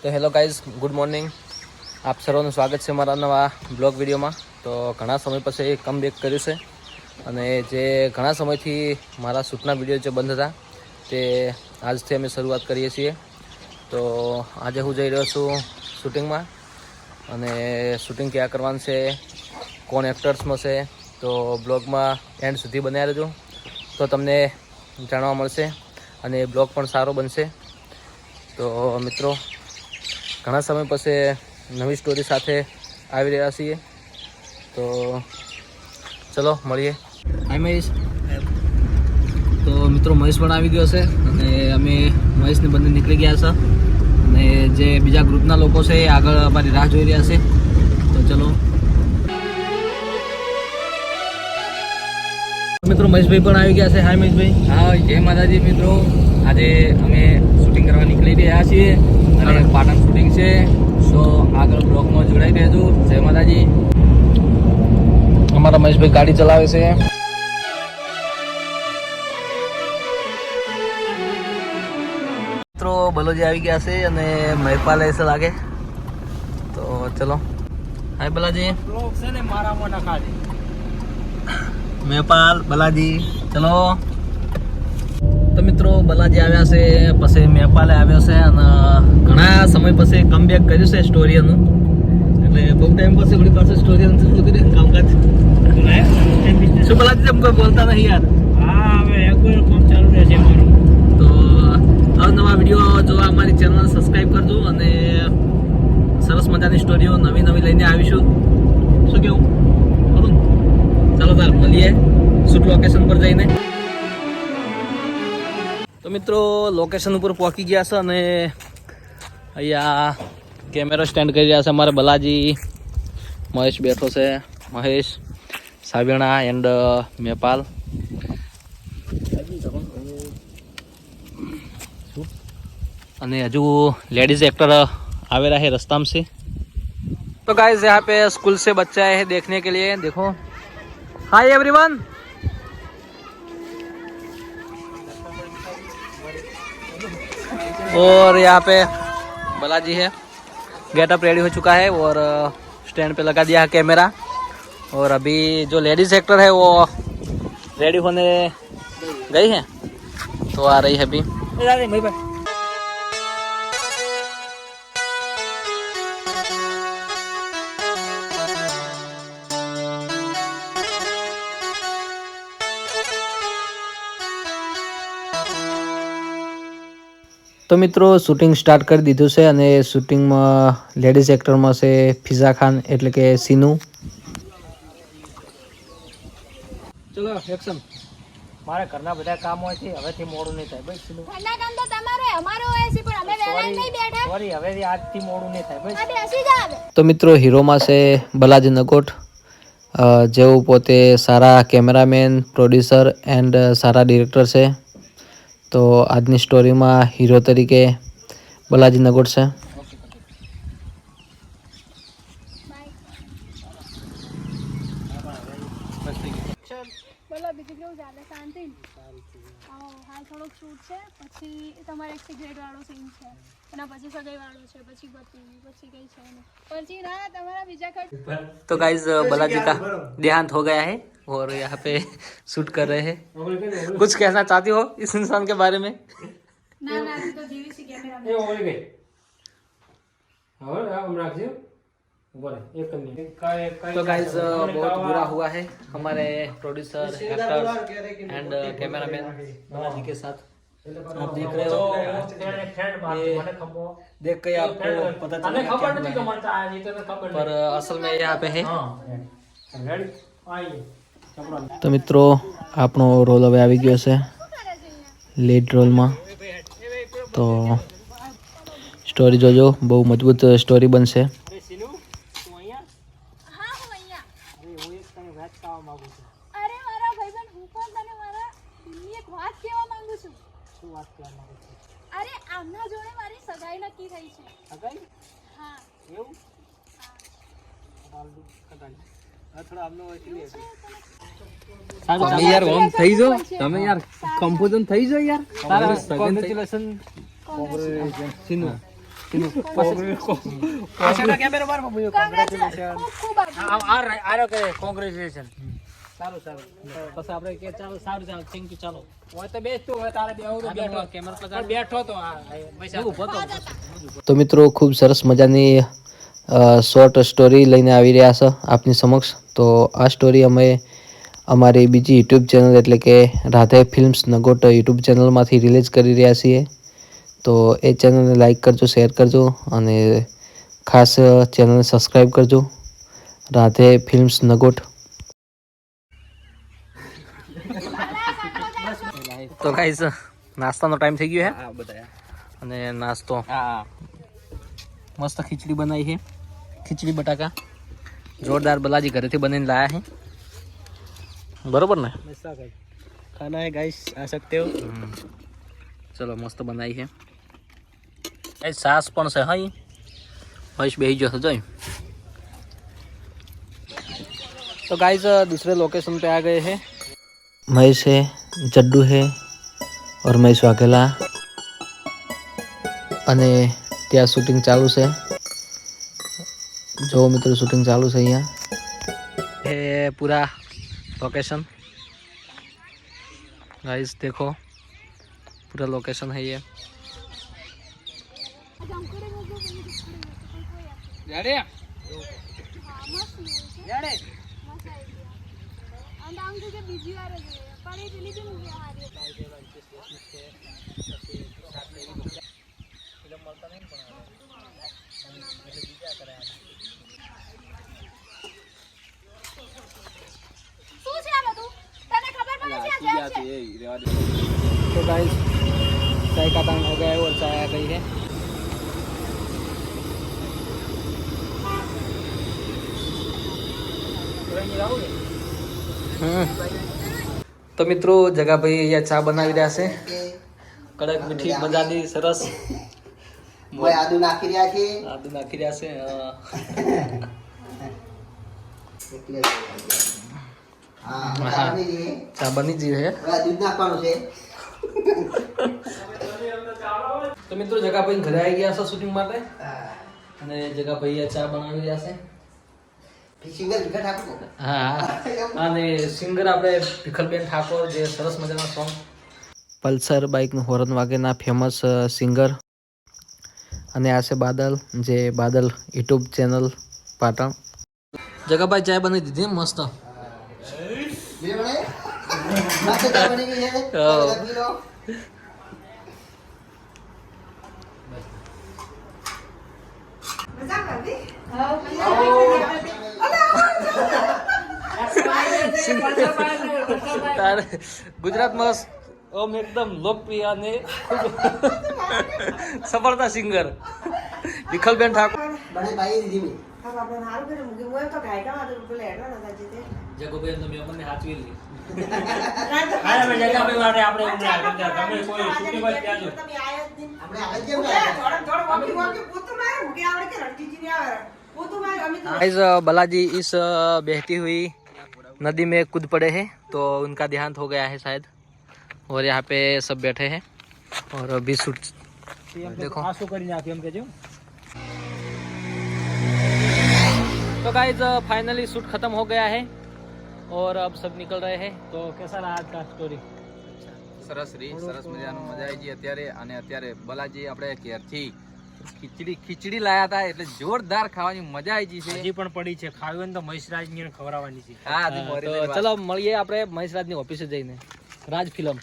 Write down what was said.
તો hello guys, good morning. આપ સર્વનું સ્વાગત છે મારા નવા બ્લોગ વિડીયોમાં. તો ઘણા સમય પછી કમબેક કર્યું છે અને જે ઘણા સમયથી મારા શૂટના વિડીયો જે બંધ હતા તે આજથી અમે શરૂઆત કરીએ છીએ. તો આજે હું જઈ રહ્યો છું શૂટિંગમાં અને શૂટિંગ ક્યાં કરવાનું છે, કોણ એક્ટર્સમાં છે, તો બ્લોગમાં એન્ડ સુધી બનાવી રહેજો તો તમને જાણવા મળશે અને બ્લોગ પણ સારો બનશે. તો મિત્રો, ઘણા સમય પછી નવી સ્ટોરી સાથે આવી રહ્યા છીએ. તો ચલો મળીએ. હાય મહેશ. તો મિત્રો, મહેશ પણ આવી ગયો છે અને અમે મહેશને બંને નીકળી ગયા છે અને જે બીજા ગ્રુપના લોકો છે એ આગળ અમારી રાહ જોઈ રહ્યા છે. તો ચલો મિત્રો, મહેશભાઈ પણ આવી ગયા છે. હાય મહેશભાઈ. હા, જય માતાજી મિત્રો. આજે અમે શૂટિંગ કરવા નીકળી રહ્યા છીએ અને પાટણ શૂટિંગ છે. સો આગળ બ્લોગમાં જોડાઈ રહેજો. જય માતાજી. અમારા મહેશભાઈ ગાડી ચલાવે છે. મિત્રો, બલોજી આવી ગયા છે અને મહેપાલ એસે લાગે. તો ચલો. હાય બલાજી. બ્લોગ છે ને મારામાં નખા દે. મહેપાલ, બલાજી, ચલો. તો મિત્રો, બલાજી આવ્યા છે, પછી મહેપાલે આવ્યો છે અને ઘણા સમય પછી કમબેક કર્યું છે સ્ટોરીનું. એટલે બહુ ટાઈમ પછી આપણી પાસે સ્ટોરીનું શું કર્યું કામકાજ. શું બલાજી, તમે કોઈ બોલતા નહીં યાર? હા, હવે એકવાર કામ ચાલુ રહેશે મારું. તો અવનવા વિડીયો જોવા અમારી ચેનલ સબસ્ક્રાઈબ કરજો અને સરસ મજાની સ્ટોરીઓ નવી નવી લઈને આવીશું. શું કેવું? ખરું? ચાલો તાર મળીએ શૂટ લોકેશન પર જઈને. તો મિત્રો, લોકેશન ઉપર પહોંચી ગયા છે અને અહીંયા કેમેરો સ્ટેન્ડ કરી રહ્યા છે અમારે બલાજી. મહેશ બેઠો છે, મહેશ, સાબિણા એન્ડ મહેપાલ. અને હજુ लेडीज एक्टर आवे रहा है रास्ता में से. तो गाइस, यहाँ पे स्कूल से बच्चे आए हैं देखने के लिए. देखो, हाय एवरीवन. और यहाँ पे बालाजी है, गेटअप रेडी हो चुका है और स्टैंड पे लगा दिया है कैमरा. और अभी जो लेडीज एक्टर है वो रेडी होने गई है, तो आ रही है अभी. તો મિત્રો, શૂટિંગ સ્ટાર્ટ કરી દીધું છે અને શૂટિંગમાં લેડીઝ એક્ટરમાં છે ફિઝા ખાન એટલે કે સીનુ. ચલો એક્શન. મારે ઘરના બધા કામ હોય છે, હવેથી મોડું નહીં થાય. બસ ઘરના કામ તો તમારે અમારો હોય છે, પણ અમે વહેલા નહીં બેઠા. સોરી, હવેથી આજથી મોડું નહીં થાય. બસ આ બેસી જા હવે. તો મિત્રો, હીરોમાં છે બલાજી નગોટ, જેઓ પોતે સારા કેમેરામેન, પ્રોડ્યુસર એન્ડ સારા ડિરેક્ટર છે. તો આજની સ્ટોરીમાં હીરો તરીકે બલાજી નગોટ છે. બોલો, બીજું કેવું ચાલે? શાંતિ? હાલ થોડોક શૂટ છે, પછી તમારે એક સિગરેટ વાળો સીન છે, એના પછી સગાઈ વાળો છે, પછી પછી કઈ છે નહીં, પછી ના તમારા બીજા ખર્ચ. तो गाइज, बालाजी का देहांत हो गया है और यहाँ पे शूट कर रहे हैं. कुछ कहना चाहती हो इस इंसान के बारे में? ના ના, તો જીવી છે કેમેરા. એ ઓળી ગઈ. હવે આમ રાખજો. બોલે એક મિનિટ. तो गाइज, बहुत बुरा हुआ है हमारे producer, actor and cameraman Balaji के साथ. आप देख रहे हो, देख के आपको पता चला क्या हुआ है. पर असल में यहाँ पे है. તો મિત્રો, આપણો રોલ હવે આવી ગયો છે લીડ રોલમાં. તો સ્ટોરી જોજો, બહુ મજબૂત સ્ટોરી બનશે. હા, હું અહીંયા. અરે મારા ભાઈબંધ, હું પણ તને મારા દિલની એક વાત કહેવા માંગુ છું. શું વાત કરવા માંગો છો? અરે આમના જોડે મારી સગાઈ નક્કી થઈ છે. સગાઈ? હા. એવું? તમે યાર ઓમ થઈ જાઓ, તમે યાર કમ્પોઝન થઈ જાઓ યાર. કોંગ્રેચ્યુલેશન. સીનુ ખૂબ આભાર. કોંગ્રેચ્યુલેશન. સારું સારું. પછી આપણે કે ચાલો સારું ચાલો થેન્ક યુ ચાલો. હોય તો બેસતું હોય તારે બેઠો કેમેરા બેઠો તો તો મિત્રો ખૂબ સરસ મજાની શોર્ટ સ્ટોરી લઈને આવી રહ્યા છે આપની સમક્ષ. તો આ સ્ટોરી અમે અમારી બીજી યુટ્યુબ ચેનલ એટલે કે રાધે ફિલ્મ્સ નગોટ યુટ્યુબ ચેનલમાંથી રિલીઝ કરી રહ્યા છીએ. તો એ ચેનલને લાઈક કરજો, શેર કરજો અને ખાસ ચેનલને સબસ્ક્રાઈબ કરજો. રાધે ફિલ્મ્સ નગોટ. તો ગાઈસ નાસ્તાનો ટાઈમ થઈ ગયો હા બધા. છે અને નાસ્તો હા મસ્ત ખીચડી બનાવી છે, ખીચડી બટાકા જોરદાર બલાજી ઘરેથી બનાવીને લાયા છે. બરોબર ને? ખાના હે ગાइस आ सकते हो. ચલો મસ્ત બનાવી છે. એ સાસ પણ છે. હા મહેશ બેસી ગયો જોઈ. तो गाइस दूसरे लोकेशन पे आ गए हैं. महेश है, जड्डू है और महेश वाघेला અને ત્યાં શૂટિંગ ચાલુ છે. जो मित्र शूटिंग चालू है यहाँ है पूरा लोकेशन. गाइस देखो पूरा लोकेशन है ये. तो गाइस चाय का टाइम हो गया है और चाय आ गई है. તો મિત્રો જગાભાઈ અહીંયા ચા બનાવી રહ્યા છે. કડક મીઠી મજાની સરસ આદુ નાખી રહ્યા છે. આદુ નાખી રહ્યા છે. ચા બની ગઈ છે. દૂધ નાખવાનું છે. તો મિત્રો જગાભાઈ ઘરે આવી ગયા છે શૂટિંગ માટે અને જગાભાઈ ચા બનાવી રહ્યા છે. સિંગર વિકટ ઠાકોર. હા અને સિંગર આપણે ભીખલબેન ઠાકોર જે સરસ મજાના સોંગ પલ્સર બાઇકનું હોર્ન વાગેના ફેમસ સિંગર. અને આ છે બાદલ, જે બાદલ યુટ્યુબ ચેનલ પાટણ. જગાભાઈ ચાય બની દીધી મસ્ત. ગુજરાતમાં ઓમ એકદમ લોકપ્રિય અને ખૂબ સફળતા સિંગર વિખલબેન ઠાકોર. જગોભાઈ તમે અમને હાચવી લી. बालाजी इस बहती हुई नदी में कूद पड़े हैं तो उनका देहांत हो गया है शायद. और यहाँ पे सब बैठे हैं और अभी शूट देखो. तो गाइस फाइनली शूट खत्म हो गया है और अब सब निकल रहे हैं. तो कैसा रहा आज का स्टोरी? સરસ રહી, સરસ મજાનું મજા આવી ગઈ અત્યારે. અને અત્યારે બલાજી આપણે ઘેરથી ખીચડી લાયા હતા એટલે જોરદાર ખાવાની મજા આવી ગઈ છે. હજી પણ પડી છે, ખાવી હોય ને તો મહેશરાજ ને ખવડાવવાની છે. હા, તો ચલો મળીએ આપણે મહેશરાજની ઓફિસે જઈને. રાજ ફિલ્મ.